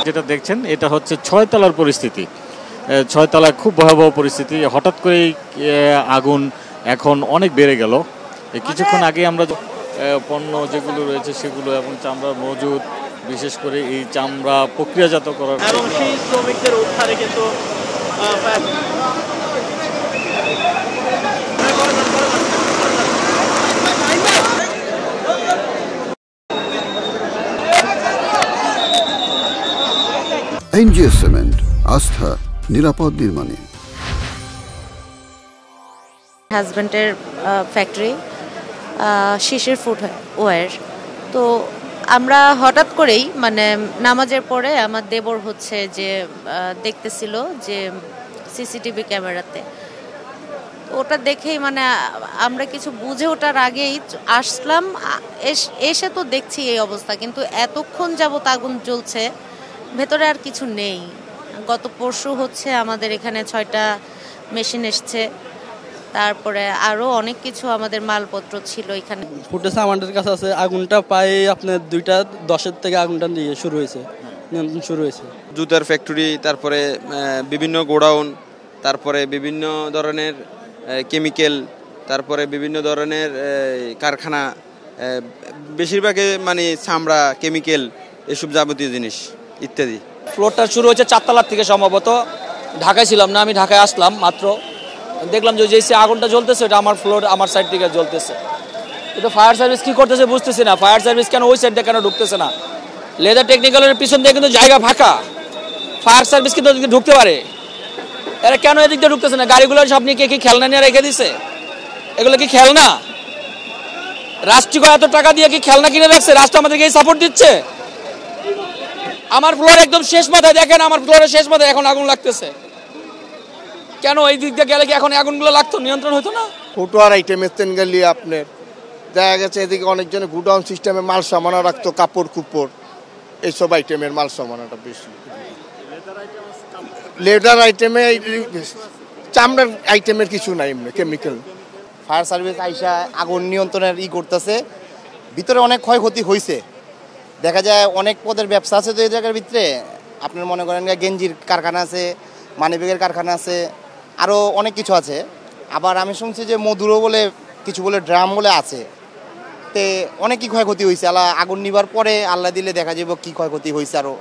যেটা দেখছেন এটা হচ্ছে 6 তলার পরিস্থিতি। 6 তলায় খুব ভয়াবহ পরিস্থিতি। হঠাৎ করেই আগুন এখন অনেক বেড়ে গেল। কিছুক্ষণ আগে আমরা পণ্য যেগুলো রয়েছে সেগুলো এবং চামড়া মজুদ, বিশেষ করে এই চামড়া প্রক্রিয়াজাত করার এবং সেই শ্রমিকদের উদ্ধারে কিন্তু এনজিও সিমেন্ট, আস্থা নিরাপদ নির্মাণে। হাজব্যান্ডের ফ্যাক্টরি শিশির ফুটওয়্যার। তো আমরা হঠাৎ করেই মানে নামাজের পরে আমার দেবর হচ্ছে যে দেখতেছিল যে সিসিটিভি ক্যামেরাতে, ওটা দেখেই মানে আমরা কিছু বুঝে ওঠার আগেই আসলাম। এসে তো দেখছি এই অবস্থা, কিন্তু এতক্ষণ যাবত আগুন জ্বলছে, ভেতরে আর কিছু নেই। গত পরশু হচ্ছে আমাদের এখানে 6টা মেশিন এসছে, তারপরে আরও অনেক কিছু আমাদের মালপত্র ছিল এখানে। ফুটেজ আমাদের কাছে আছে, আগুনটা প্রায় আপনার 2:10 থেকে আগুনটা নিয়ে শুরু হয়েছে। জুতার ফ্যাক্টরি, তারপরে বিভিন্ন গোডাউন, তারপরে বিভিন্ন ধরনের কেমিক্যাল, তারপরে বিভিন্ন ধরনের কারখানা, বেশিরভাগে মানে চামড়া, কেমিক্যাল, এসব যাবতীয় জিনিস ইত্যাদি। ফ্লোরটা শুরু হয়েছে 4 তলার থেকে সম্ভবত। ঢাকায় ছিলাম না, আমি ঢাকায় আসলাম মাত্র, দেখলাম যে আগুনটা জ্বলতেছে, এটা আমার ফ্লোর, আমার সাইড থেকে জ্বলতেছে। এটা ফায়ার সার্ভিস কি করতেছে বুঝতেছি না। ফায়ার সার্ভিস কেন ওই সাইড দিয়ে কেন ঢুকতেছে না? লেদার টেকনিক্যালের পিছন দিয়ে কিন্তু জায়গা ফাঁকা, ফায়ার সার্ভিস কিন্তু ঢুকতে পারে। এরা কেন এদিক দিয়ে ঢুকতেছে না? গাড়িগুলো সব নিয়ে কি খেলনা নিয়ে রেখে দিছে? এগুলো কি খেলনা? রাষ্ট্রীয় এত টাকা দিয়ে কি খেলনা কিনে রাখছে? রাষ্ট্র আমাদেরকে এই সাপোর্ট দিচ্ছে। আমার ফ্লোর একদম শেষ মাথায়, দেখেন আমার ফ্লোরের শেষ মাথায় এখন আগুন লাগতেছে। কেন এই দিক দিয়ে গেলে কি এখন আগুনগুলো লাগতো, নিয়ন্ত্রণ হতো না? ফুটওয়ার আইটেমের তেন গেলে আপনার দেখা গেছে এদিকে অনেকজনে গুডাউন সিস্টেমে মাল সামানা রাখতো, কাপড় কুপড়, এইসব আইটেমের মাল সামানাটা বেশি। লেদার আইটেমে, চামড়ার আইটেমের কিছু নাই, এমনি কেমিক্যাল। ফায়ার সার্ভিস আইসা আগুন নিয়ন্ত্রণের করতেছে। ভিতরে অনেক ক্ষয়ক্ষতি হয়েছে, দেখা যায় অনেক পদের ব্যবসা আছে তো এই জায়গার ভিতরে। আপনার মনে করেন গেঞ্জির কারখানা আছে, মানিব্যাগের কারখানা আছে, আরও অনেক কিছু আছে। আবার আমি শুনছি যে মধুরও বলে কিছু বলে ড্রাম বলে আছে। তে অনেকই ক্ষয়ক্ষতি হয়েছে। আগুন নিবার পরে আল্লাহ দিলে দেখা যাব কি ক্ষয়ক্ষতি হয়েছে আরও।